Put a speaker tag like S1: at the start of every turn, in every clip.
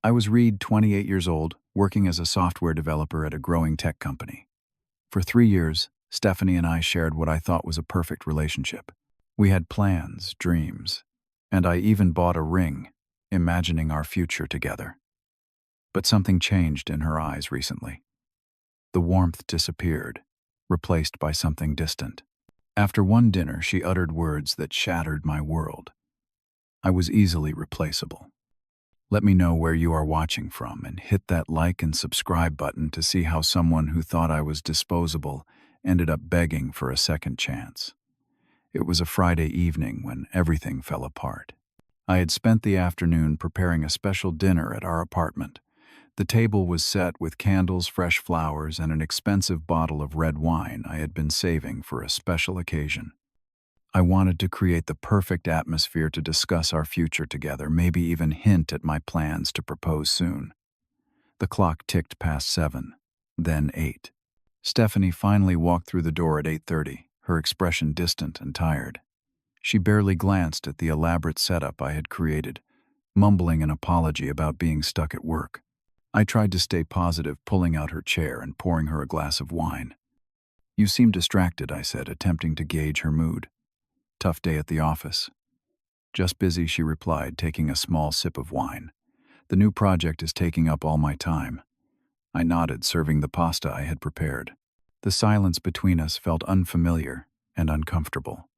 S1: I was Reid, 28 years old, working as a software developer at a growing tech company. For 3 years, Stephanie and I shared what I thought was a perfect relationship. We had plans, dreams, and I even bought a ring, imagining our future together. But something changed in her eyes recently. The warmth disappeared, replaced by something distant. After one dinner, she uttered words that shattered my world. I was easily replaceable. Let me know where you are watching from and hit that like and subscribe button to see how someone who thought I was disposable ended up begging for a second chance. It was a Friday evening when everything fell apart. I had spent the afternoon preparing a special dinner at our apartment. The table was set with candles, fresh flowers, and an expensive bottle of red wine I had been saving for a special occasion. I wanted to create the perfect atmosphere to discuss our future together, maybe even hint at my plans to propose soon. The clock ticked past 7, then 8. Stephanie finally walked through the door at 8:30, her expression distant and tired. She barely glanced at the elaborate setup I had created, mumbling an apology about being stuck at work. I tried to stay positive, pulling out her chair and pouring her a glass of wine. "You seem distracted," I said, attempting to gauge her mood. "Tough day at the office." "Just busy," she replied, taking a small sip of wine. "The new project is taking up all my time." I nodded, serving the pasta I had prepared. The silence between us felt unfamiliar and uncomfortable.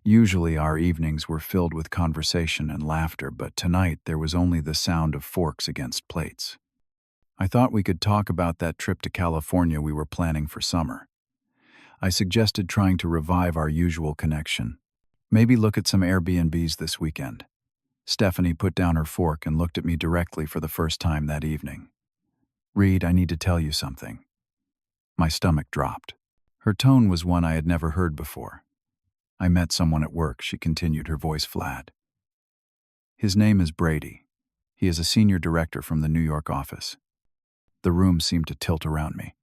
S1: Usually our evenings were filled with conversation and laughter, but tonight there was only the sound of forks against plates. I thought we could talk about that trip to California we were planning for summer. I suggested trying to revive our usual connection. Maybe look at some Airbnbs this weekend. Stephanie put down her fork and looked at me directly for the first time that evening. "Reid, I need to tell you something." My stomach dropped. Her tone was one I had never heard before. "I met someone at work," she continued, her voice flat. "His name is Brady. He is a senior director from the New York office." The room seemed to tilt around me.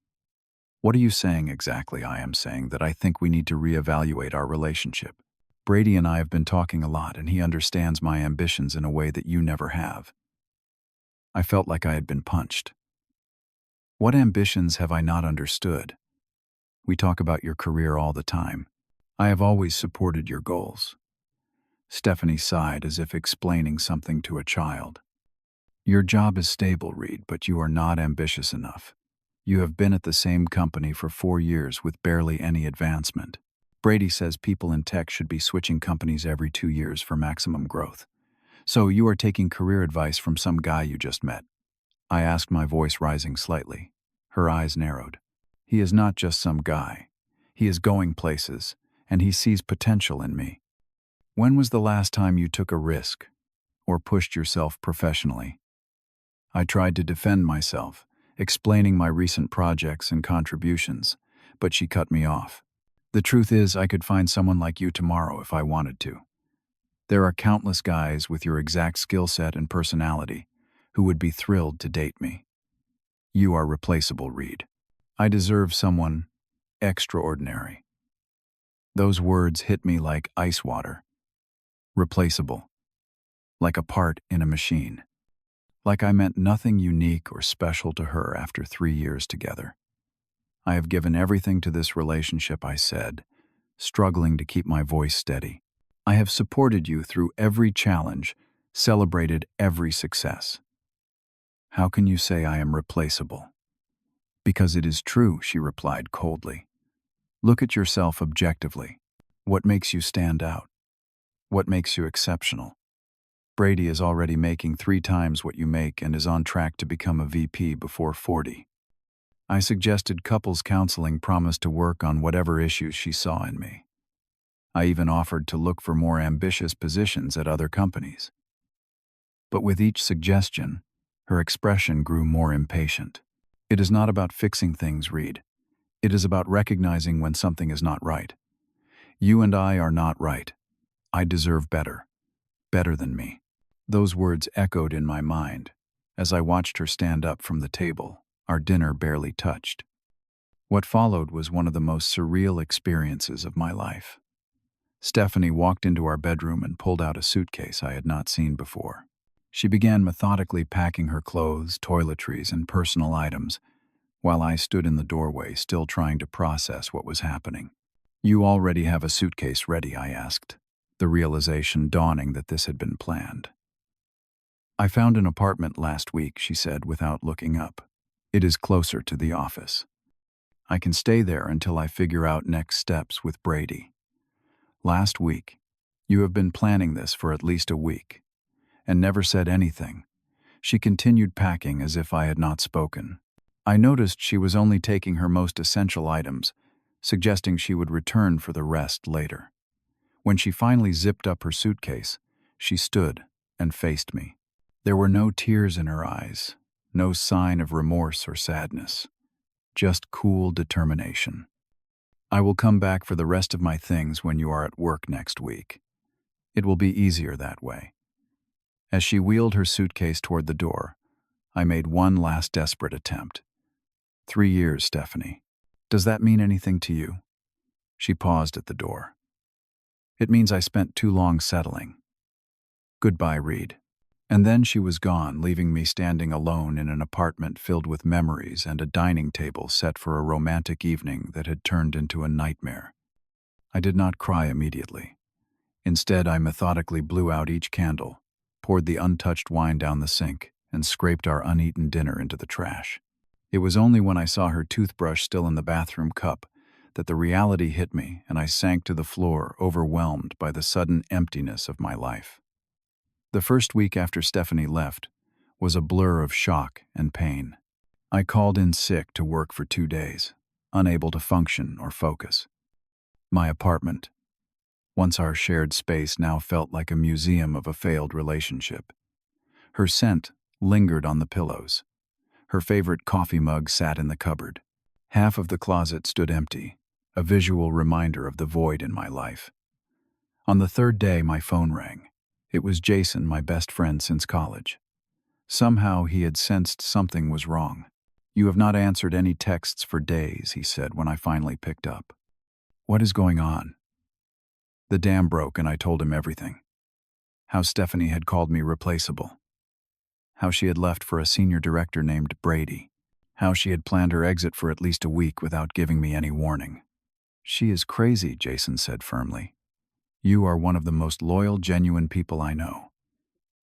S1: "What are you saying exactly?" "I am saying that I think we need to reevaluate our relationship. Brady and I have been talking a lot, and he understands my ambitions in a way that you never have." I felt like I had been punched. "What ambitions have I not understood?" "We talk about your career all the time. I have always supported your goals." Stephanie sighed as if explaining something to a child. "Your job is stable, Reid, but you are not ambitious enough. You have been at the same company for 4 years with barely any advancement. Brady says people in tech should be switching companies every 2 years for maximum growth. So you are taking career advice from some guy you just met." I asked, my voice rising slightly. Her eyes narrowed. "He is not just some guy. He is going places, and he sees potential in me. When was the last time you took a risk or pushed yourself professionally?" I tried to defend myself, explaining my recent projects and contributions, but she cut me off. "The truth is, I could find someone like you tomorrow if I wanted to. There are countless guys with your exact skill set and personality who would be thrilled to date me. You are replaceable, Reid. I deserve someone extraordinary." Those words hit me like ice water. Replaceable. Like a part in a machine. Like I meant nothing unique or special to her after 3 years together. "I have given everything to this relationship," I said, struggling to keep my voice steady. "I have supported you through every challenge, celebrated every success. How can you say I am replaceable?" "Because it is true," she replied coldly. "Look at yourself objectively. What makes you stand out? What makes you exceptional? Brady is already making 3 times what you make and is on track to become a VP before 40. I suggested couples counseling promised to work on whatever issues she saw in me. I even offered to look for more ambitious positions at other companies. But with each suggestion, her expression grew more impatient. "It is not about fixing things, Reid. It is about recognizing when something is not right. You and I are not right. I deserve better. Better than me." Those words echoed in my mind as I watched her stand up from the table, our dinner barely touched. What followed was one of the most surreal experiences of my life. Stephanie walked into our bedroom and pulled out a suitcase I had not seen before. She began methodically packing her clothes, toiletries, and personal items, while I stood in the doorway, still trying to process what was happening. "You already have a suitcase ready?" I asked, the realization dawning that this had been planned. "I found an apartment last week," she said without looking up. "It is closer to the office. I can stay there until I figure out next steps with Brady." "Last week. You have been planning this for at least a week, and never said anything." She continued packing as if I had not spoken. I noticed she was only taking her most essential items, suggesting she would return for the rest later. When she finally zipped up her suitcase, she stood and faced me. There were no tears in her eyes, no sign of remorse or sadness, just cool determination. "I will come back for the rest of my things when you are at work next week. It will be easier that way." As she wheeled her suitcase toward the door, I made one last desperate attempt. 3 years, Stephanie. Does that mean anything to you?" She paused at the door. "It means I spent too long settling. Goodbye, Reid." And then she was gone, leaving me standing alone in an apartment filled with memories and a dining table set for a romantic evening that had turned into a nightmare. I did not cry immediately. Instead, I methodically blew out each candle, poured the untouched wine down the sink, and scraped our uneaten dinner into the trash. It was only when I saw her toothbrush still in the bathroom cup that the reality hit me and I sank to the floor, overwhelmed by the sudden emptiness of my life. The first week after Stephanie left was a blur of shock and pain. I called in sick to work for 2 days, unable to function or focus. My apartment, once our shared space, now felt like a museum of a failed relationship. Her scent lingered on the pillows. Her favorite coffee mug sat in the cupboard. Half of the closet stood empty, a visual reminder of the void in my life. On the 3rd day, my phone rang. It was Jason, my best friend since college. Somehow he had sensed something was wrong. "You have not answered any texts for days," he said when I finally picked up. "What is going on?" The dam broke and I told him everything. How Stephanie had called me replaceable. How she had left for a senior director named Brady. How she had planned her exit for at least a week without giving me any warning. "She is crazy," Jason said firmly. "You are one of the most loyal, genuine people I know.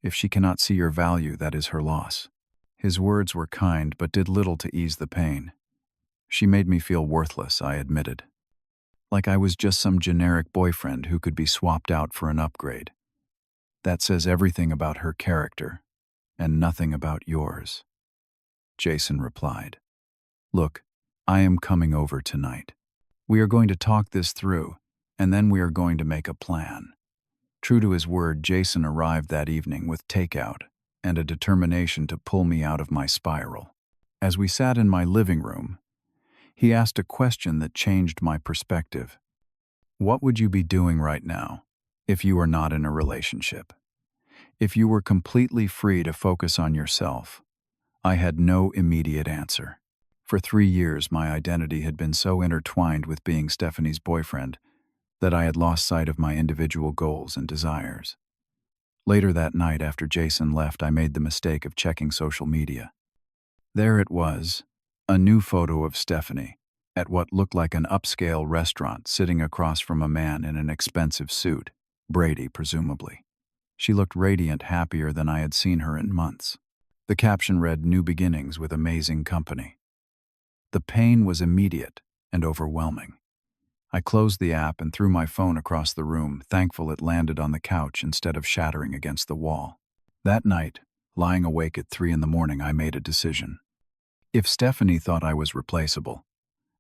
S1: If she cannot see your value, that is her loss." His words were kind but did little to ease the pain. "She made me feel worthless," I admitted. "Like I was just some generic boyfriend who could be swapped out for an upgrade. That says everything about her character, and nothing about yours." Jason replied, "Look, I am coming over tonight. We are going to talk this through, and then we are going to make a plan." True to his word, Jason arrived that evening with takeout and a determination to pull me out of my spiral. As we sat in my living room, he asked a question that changed my perspective. "What would you be doing right now if you were not in a relationship? If you were completely free to focus on yourself?" I had no immediate answer. For 3 years, my identity had been so intertwined with being Stephanie's boyfriend that I had lost sight of my individual goals and desires. Later that night, after Jason left, I made the mistake of checking social media. There it was, a new photo of Stephanie, at what looked like an upscale restaurant, sitting across from a man in an expensive suit, Brady presumably. She looked radiant, happier than I had seen her in months. The caption read, "New beginnings with amazing company." The pain was immediate and overwhelming. I closed the app and threw my phone across the room, thankful it landed on the couch instead of shattering against the wall. That night, lying awake at 3 in the morning, I made a decision. If Stephanie thought I was replaceable,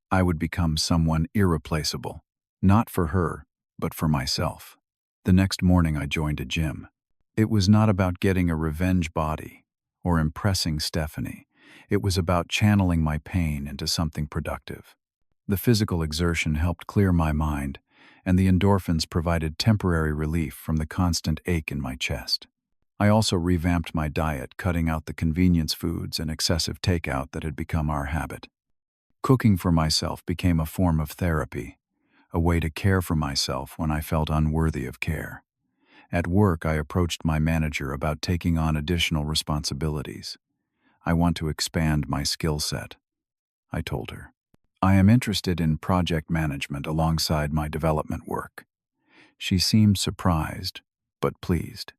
S1: I would become someone irreplaceable, not for her, but for myself. The next morning, I joined a gym. It was not about getting a revenge body or impressing Stephanie. It was about channeling my pain into something productive. The physical exertion helped clear my mind, and the endorphins provided temporary relief from the constant ache in my chest. I also revamped my diet, cutting out the convenience foods and excessive takeout that had become our habit. Cooking for myself became a form of therapy, a way to care for myself when I felt unworthy of care. At work, I approached my manager about taking on additional responsibilities. I want to expand my skill set, I told her. I am interested in project management alongside my development work. She seemed surprised, but pleased.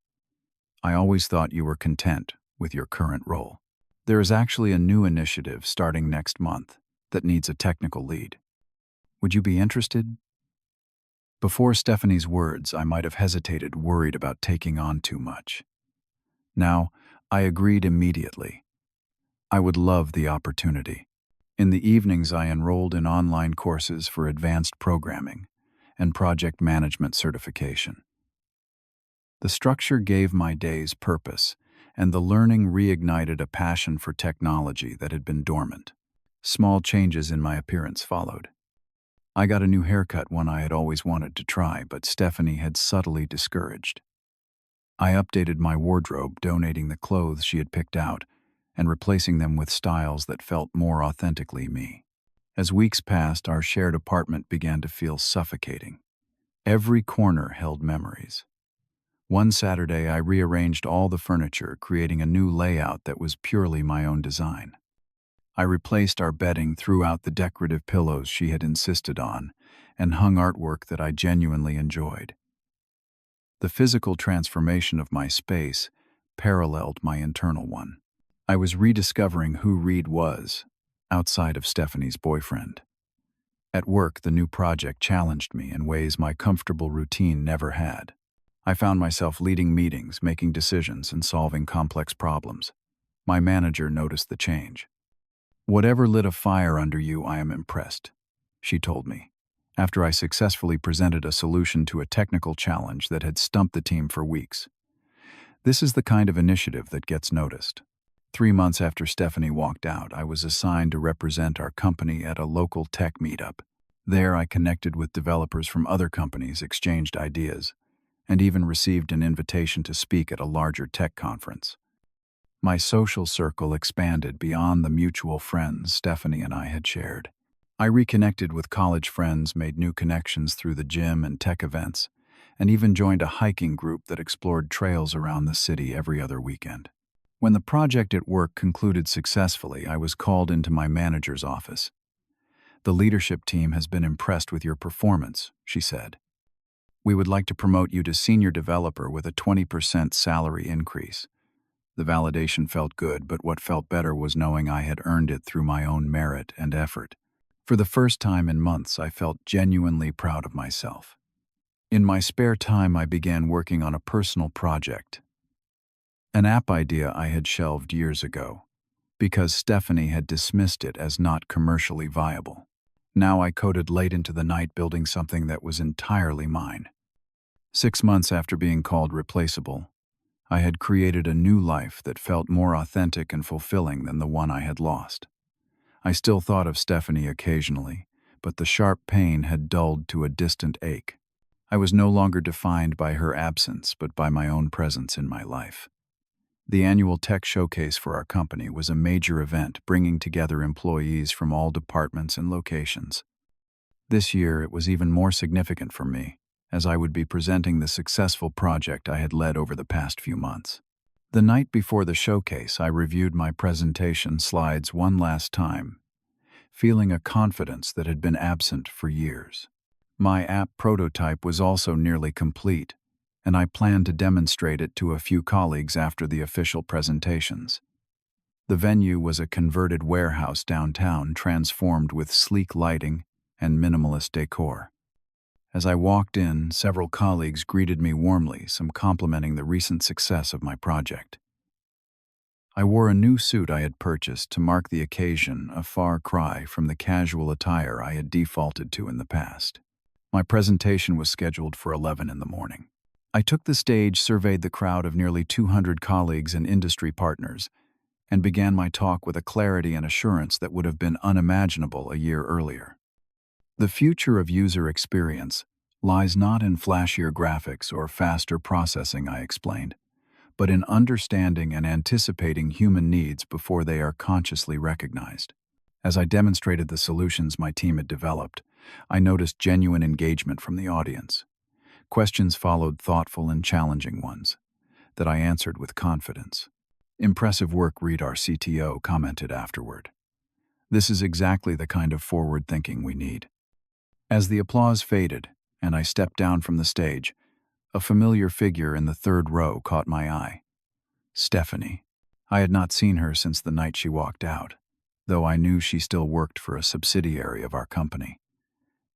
S1: I always thought you were content with your current role. There is actually a new initiative starting next month that needs a technical lead. Would you be interested? Before Stephanie's words, I might have hesitated, worried about taking on too much. Now, I agreed immediately. I would love the opportunity. In the evenings, I enrolled in online courses for advanced programming and project management certification. The structure gave my days purpose, and the learning reignited a passion for technology that had been dormant. Small changes in my appearance followed. I got a new haircut, one I had always wanted to try, but Stephanie had subtly discouraged. I updated my wardrobe, donating the clothes she had picked out and replacing them with styles that felt more authentically me. As weeks passed, our shared apartment began to feel suffocating. Every corner held memories. One Saturday, I rearranged all the furniture, creating a new layout that was purely my own design. I replaced our bedding, threw out the decorative pillows she had insisted on, and hung artwork that I genuinely enjoyed. The physical transformation of my space paralleled my internal one. I was rediscovering who Reid was, outside of Stephanie's boyfriend. At work, the new project challenged me in ways my comfortable routine never had. I found myself leading meetings, making decisions, and solving complex problems. My manager noticed the change. "Whatever lit a fire under you, I am impressed," she told me, after I successfully presented a solution to a technical challenge that had stumped the team for weeks. This is the kind of initiative that gets noticed. 3 months after Stephanie walked out, I was assigned to represent our company at a local tech meetup. There, I connected with developers from other companies, exchanged ideas, and even received an invitation to speak at a larger tech conference. My social circle expanded beyond the mutual friends Stephanie and I had shared. I reconnected with college friends, made new connections through the gym and tech events, and even joined a hiking group that explored trails around the city every other weekend. When the project at work concluded successfully, I was called into my manager's office. "The leadership team has been impressed with your performance," she said. "We would like to promote you to senior developer with a 20% salary increase." The validation felt good, but what felt better was knowing I had earned it through my own merit and effort. For the first time in months, I felt genuinely proud of myself. In my spare time, I began working on a personal project, an app idea I had shelved years ago, because Stephanie had dismissed it as not commercially viable. Now I coded late into the night, building something that was entirely mine. 6 months after being called replaceable, I had created a new life that felt more authentic and fulfilling than the one I had lost. I still thought of Stephanie occasionally, but the sharp pain had dulled to a distant ache. I was no longer defined by her absence, but by my own presence in my life. The annual tech showcase for our company was a major event, bringing together employees from all departments and locations. This year, it was even more significant for me, as I would be presenting the successful project I had led over the past few months. The night before the showcase, I reviewed my presentation slides one last time, feeling a confidence that had been absent for years. My app prototype was also nearly complete, and I planned to demonstrate it to a few colleagues after the official presentations. The venue was a converted warehouse downtown, transformed with sleek lighting and minimalist decor. As I walked in, several colleagues greeted me warmly, some complimenting the recent success of my project. I wore a new suit I had purchased to mark the occasion, a far cry from the casual attire I had defaulted to in the past. My presentation was scheduled for 11 in the morning. I took the stage, surveyed the crowd of nearly 200 colleagues and industry partners, and began my talk with a clarity and assurance that would have been unimaginable a year earlier. The future of user experience lies not in flashier graphics or faster processing, I explained, but in understanding and anticipating human needs before they are consciously recognized. As I demonstrated the solutions my team had developed, I noticed genuine engagement from the audience. Questions followed, thoughtful and challenging ones, that I answered with confidence. "Impressive work," Reid, our CTO, commented afterward. "This is exactly the kind of forward thinking we need." As the applause faded and I stepped down from the stage, a familiar figure in the third row caught my eye. Stephanie. I had not seen her since the night she walked out, though I knew she still worked for a subsidiary of our company.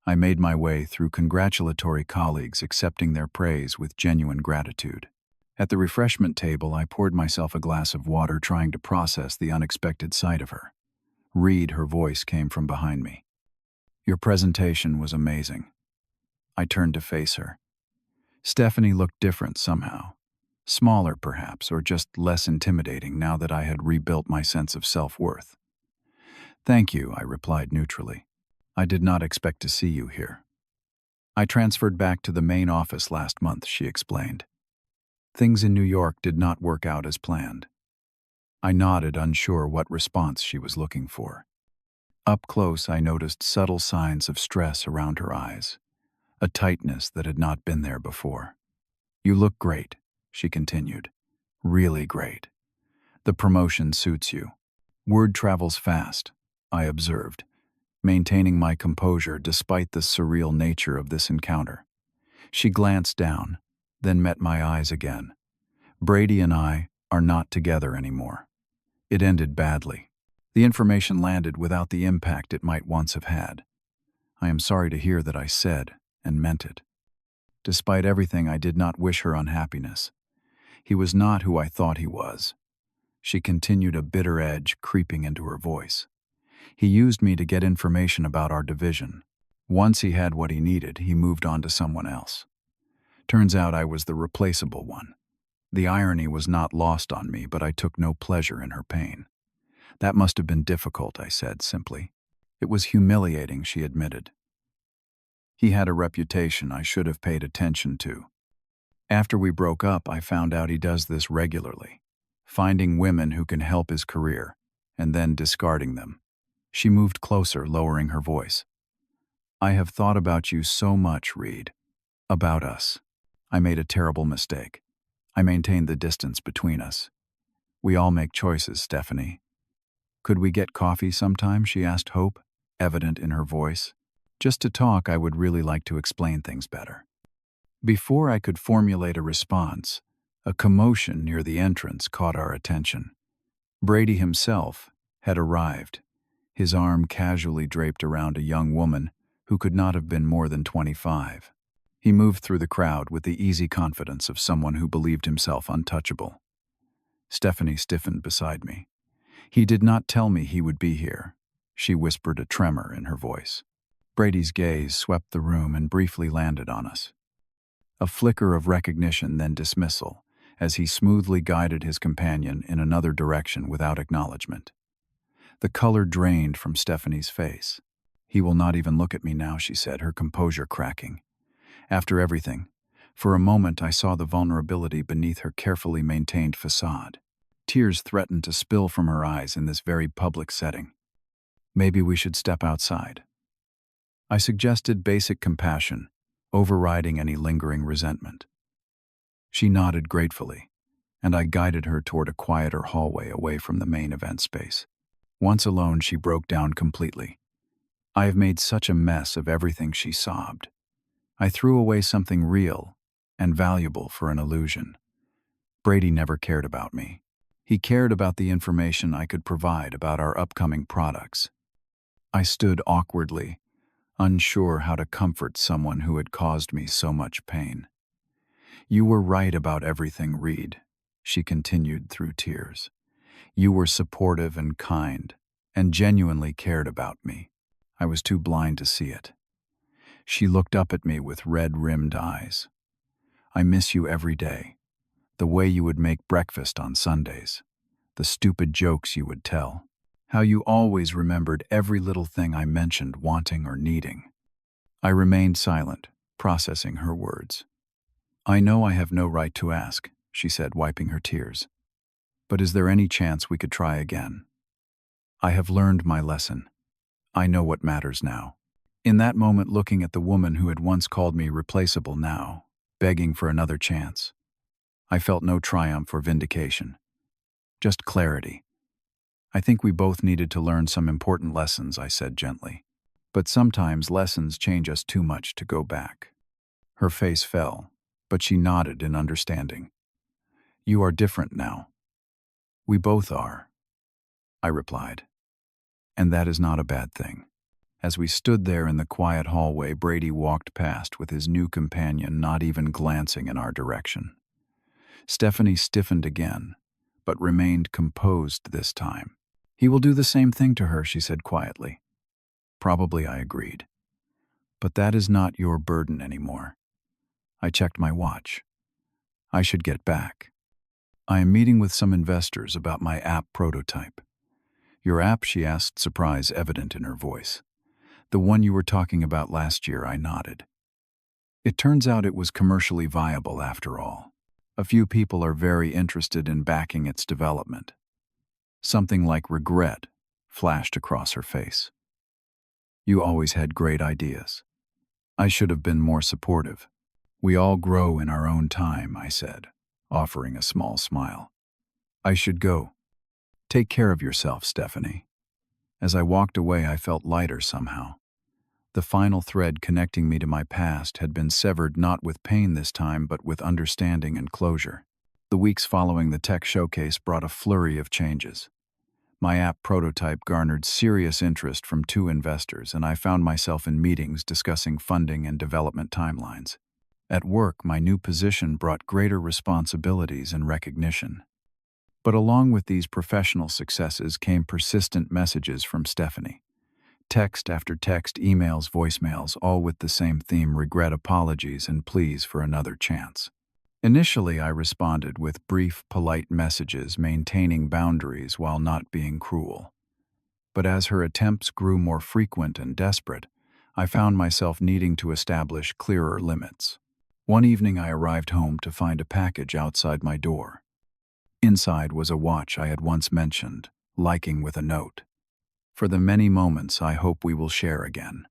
S1: I made my way through congratulatory colleagues accepting their praise with genuine gratitude. At the refreshment table, I poured myself a glass of water, trying to process the unexpected sight of her. "Reid," her voice came from behind me. "Your presentation was amazing." I turned to face her. Stephanie looked different somehow. Smaller, perhaps, or just less intimidating now that I had rebuilt my sense of self-worth. "Thank you," I replied neutrally. "I did not expect to see you here." "I transferred back to the main office last month," she explained. "Things in New York did not work out as planned." I nodded, unsure what response she was looking for. Up close, I noticed subtle signs of stress around her eyes, a tightness that had not been there before. "You look great," she continued. "Really great. The promotion suits you." "Word travels fast," I observed, maintaining my composure despite the surreal nature of this encounter. She glanced down, then met my eyes again. "Brady and I are not together anymore. It ended badly. The information landed without the impact it might once have had. I am sorry to hear that," I said, and meant it. Despite everything, I did not wish her unhappiness. He was not who I thought he was. She continued, a bitter edge creeping into her voice. "He used me to get information about our division. Once he had what he needed, he moved on to someone else. Turns out I was the replaceable one." The irony was not lost on me, but I took no pleasure in her pain. "That must have been difficult," I said simply. "It was humiliating," she admitted. "He had a reputation I should have paid attention to. After we broke up, I found out he does this regularly, finding women who can help his career, and then discarding them." She moved closer, lowering her voice. "I have thought about you so much, Reid. About us. I made a terrible mistake. I maintained the distance between us. We all make choices, Stephanie." "Could we get coffee sometime?" she asked, hope evident in her voice. "Just to talk. I would really like to explain things better." Before I could formulate a response, a commotion near the entrance caught our attention. Brady himself had arrived, his arm casually draped around a young woman who could not have been more than 25. He moved through the crowd with the easy confidence of someone who believed himself untouchable. Stephanie stiffened beside me. "He did not tell me he would be here," she whispered, a tremor in her voice. Brady's gaze swept the room and briefly landed on us. A flicker of recognition, then dismissal, as he smoothly guided his companion in another direction without acknowledgement. The color drained from Stephanie's face. "He will not even look at me now," she said, her composure cracking. After everything, for a moment I saw the vulnerability beneath her carefully maintained facade. Tears threatened to spill from her eyes in this very public setting. "Maybe we should step outside." I suggested, basic compassion, overriding any lingering resentment. She nodded gratefully, and I guided her toward a quieter hallway away from the main event space. Once alone, she broke down completely. "I have made such a mess of everything," she sobbed. "I threw away something real and valuable for an illusion. Brady never cared about me. He cared about the information I could provide about our upcoming products." I stood awkwardly, unsure how to comfort someone who had caused me so much pain. "You were right about everything, Reid," she continued through tears. "You were supportive and kind, and genuinely cared about me. I was too blind to see it." She looked up at me with red-rimmed eyes. "I miss you every day. The way you would make breakfast on Sundays. The stupid jokes you would tell. How you always remembered every little thing I mentioned wanting or needing." I remained silent, processing her words. "I know I have no right to ask," she said, wiping her tears. "But is there any chance we could try again? I have learned my lesson. I know what matters now." In that moment, looking at the woman who had once called me replaceable now, begging for another chance. I felt no triumph or vindication, just clarity. I think we both needed to learn some important lessons, I said gently. But sometimes lessons change us too much to go back. Her face fell, but she nodded in understanding. You are different now. We both are, I replied. And that is not a bad thing. As we stood there in the quiet hallway, Brady walked past with his new companion not even glancing in our direction. Stephanie stiffened again, but remained composed this time. He will do the same thing to her, she said quietly. Probably, I agreed. But that is not your burden anymore. I checked my watch. I should get back. I am meeting with some investors about my app prototype. Your app, she asked, surprise evident in her voice. The one you were talking about last year, I nodded. It turns out it was commercially viable after all. A few people are very interested in backing its development. Something like regret flashed across her face. You always had great ideas. I should have been more supportive. We all grow in our own time, I said, offering a small smile. I should go. Take care of yourself, Stephanie. As I walked away, I felt lighter somehow. The final thread connecting me to my past had been severed not with pain this time, but with understanding and closure. The weeks following the tech showcase brought a flurry of changes. My app prototype garnered serious interest from 2 investors, and I found myself in meetings discussing funding and development timelines. At work, my new position brought greater responsibilities and recognition. But along with these professional successes came persistent messages from Stephanie. Text after text, emails, voicemails, all with the same theme: regret, apologies, and pleas for another chance. Initially, I responded with brief, polite messages, maintaining boundaries while not being cruel. But as her attempts grew more frequent and desperate, I found myself needing to establish clearer limits. One evening, I arrived home to find a package outside my door. Inside was a watch I had once mentioned, liking with a note. For the many moments I hope we will share again.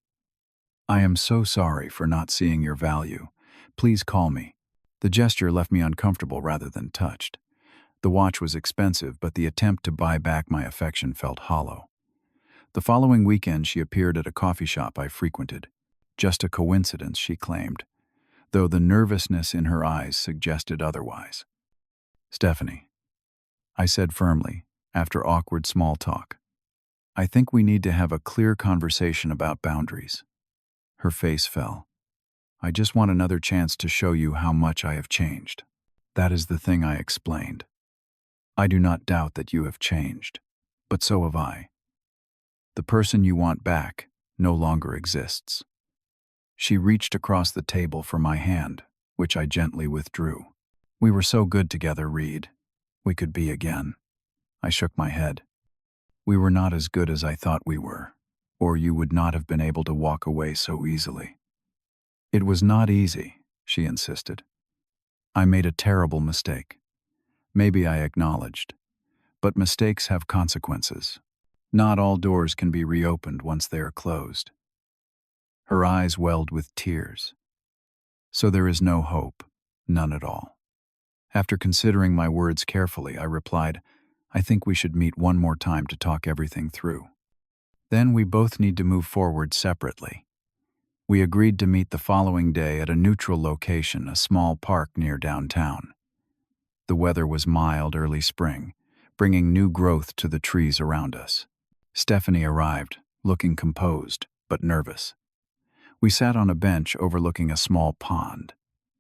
S1: I am so sorry for not seeing your value. Please call me. The gesture left me uncomfortable rather than touched. The watch was expensive, but the attempt to buy back my affection felt hollow. The following weekend, she appeared at a coffee shop I frequented. Just a coincidence, she claimed, though the nervousness in her eyes suggested otherwise. Stephanie, I said firmly, after awkward small talk, I think we need to have a clear conversation about boundaries. Her face fell. I just want another chance to show you how much I have changed. That is the thing, I explained. I do not doubt that you have changed, but so have I. The person you want back no longer exists. She reached across the table for my hand, which I gently withdrew. We were so good together, Reid. We could be again. I shook my head. We were not as good as I thought we were, or you would not have been able to walk away so easily. It was not easy, she insisted. I made a terrible mistake. Maybe I acknowledged. But mistakes have consequences. Not all doors can be reopened once they are closed. Her eyes welled with tears. So there is no hope, none at all. After considering my words carefully, I replied, I think we should meet one more time to talk everything through. Then we both need to move forward separately. We agreed to meet the following day at a neutral location, a small park near downtown. The weather was mild, early spring, bringing new growth to the trees around us. Stephanie arrived, looking composed, but nervous. We sat on a bench overlooking a small pond,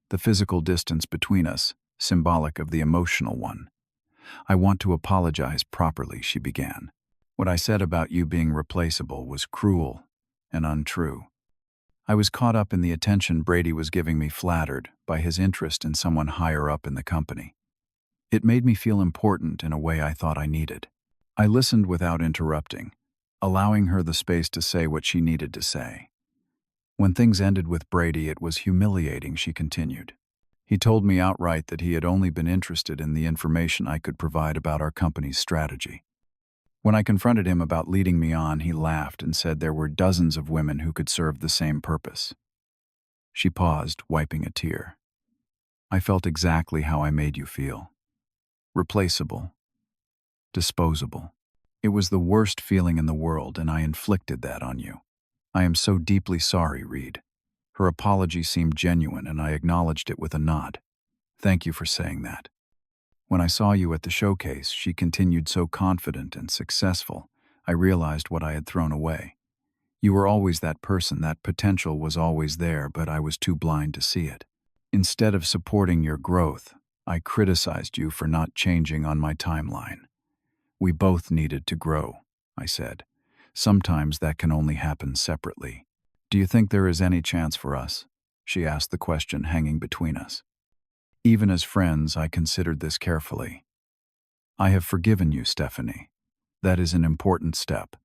S1: the physical distance between us, symbolic of the emotional one. I want to apologize properly, she began. What I said about you being replaceable was cruel and untrue. I was caught up in the attention Brady was giving me, flattered by his interest in someone higher up in the company. It made me feel important in a way I thought I needed. I listened without interrupting, allowing her the space to say what she needed to say. When things ended with Brady, it was humiliating, she continued. He told me outright that he had only been interested in the information I could provide about our company's strategy. When I confronted him about leading me on, he laughed and said there were dozens of women who could serve the same purpose. She paused, wiping a tear. I felt exactly how I made you feel. Replaceable. Disposable. It was the worst feeling in the world, and I inflicted that on you. I am so deeply sorry, Reid. Her apology seemed genuine, and I acknowledged it with a nod. Thank you for saying that. When I saw you at the showcase, she continued so confident and successful, I realized what I had thrown away. You were always that person, that potential was always there, but I was too blind to see it. Instead of supporting your growth, I criticized you for not changing on my timeline. We both needed to grow, I said. Sometimes that can only happen separately. Do you think there is any chance for us? She asked, the question hanging between us. Even as friends, I considered this carefully. I have forgiven you, Stephanie. That is an important step.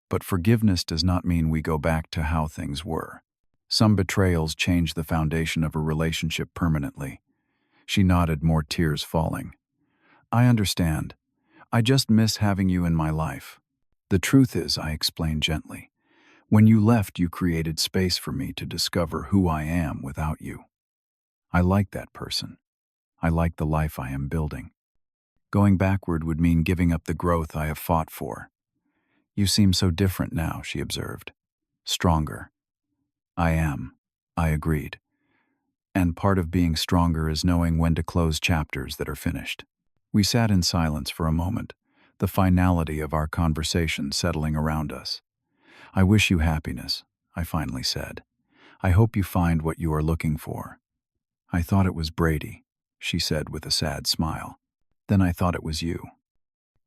S1: But forgiveness does not mean we go back to how things were. Some betrayals change the foundation of a relationship permanently. She nodded, more tears falling. I understand. I just miss having you in my life. The truth is, I explained gently, when you left, you created space for me to discover who I am without you. I like that person. I like the life I am building. Going backward would mean giving up the growth I have fought for. You seem so different now, she observed. Stronger. I am, I agreed. And part of being stronger is knowing when to close chapters that are finished. We sat in silence for a moment, the finality of our conversation settling around us. I wish you happiness, I finally said. I hope you find what you are looking for. I thought it was Brady, she said with a sad smile. Then I thought it was you.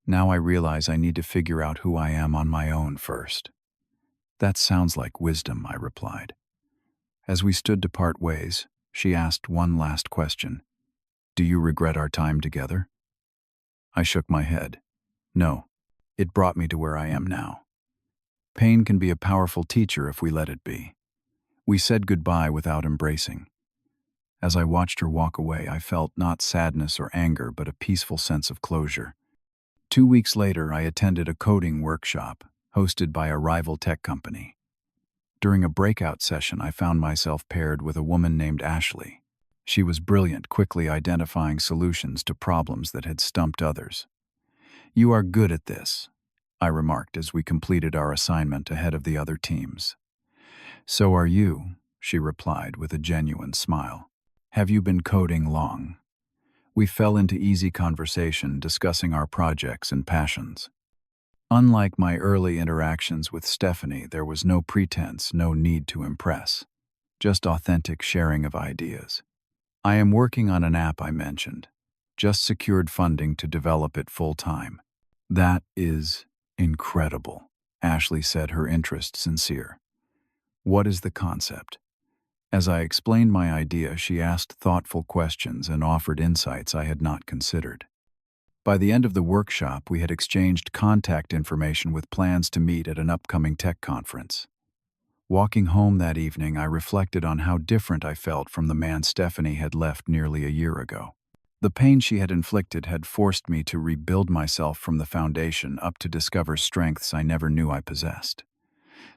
S1: Now I realize I need to figure out who I am on my own first. That sounds like wisdom, I replied. As we stood to part ways, she asked one last question. Do you regret our time together? I shook my head. No, it brought me to where I am now. Pain can be a powerful teacher if we let it be. We said goodbye without embracing. As I watched her walk away, I felt not sadness or anger, but a peaceful sense of closure. 2 weeks later, I attended a coding workshop hosted by a rival tech company. During a breakout session, I found myself paired with a woman named Ashley. She was brilliant, quickly identifying solutions to problems that had stumped others. You are good at this, I remarked as we completed our assignment ahead of the other teams. So are you, she replied with a genuine smile. Have you been coding long? We fell into easy conversation, discussing our projects and passions. Unlike my early interactions with Stephanie, there was no pretense, no need to impress. Just authentic sharing of ideas. I am working on an app, I mentioned. Just secured funding to develop it full-time. That is incredible, Ashley said, her interest sincere. What is the concept? As I explained my idea, she asked thoughtful questions and offered insights I had not considered. By the end of the workshop, we had exchanged contact information with plans to meet at an upcoming tech conference. Walking home that evening, I reflected on how different I felt from the man Stephanie had left nearly a year ago. The pain she had inflicted had forced me to rebuild myself from the foundation up to discover strengths I never knew I possessed.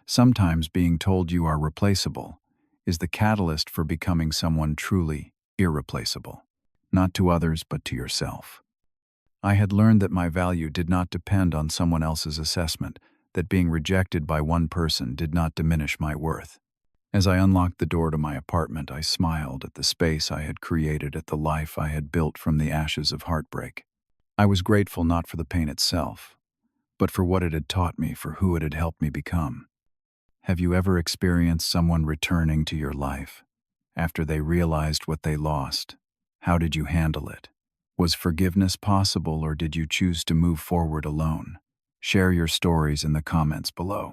S1: Sometimes being told you are replaceable is the catalyst for becoming someone truly irreplaceable, not to others but to yourself. I had learned that my value did not depend on someone else's assessment, that being rejected by one person did not diminish my worth. As I unlocked the door to my apartment, I smiled at the space I had created, at the life I had built from the ashes of heartbreak. I was grateful not for the pain itself, but for what it had taught me, for who it had helped me become. Have you ever experienced someone returning to your life after they realized what they lost? How did you handle it? Was forgiveness possible, or did you choose to move forward alone? Share your stories in the comments below.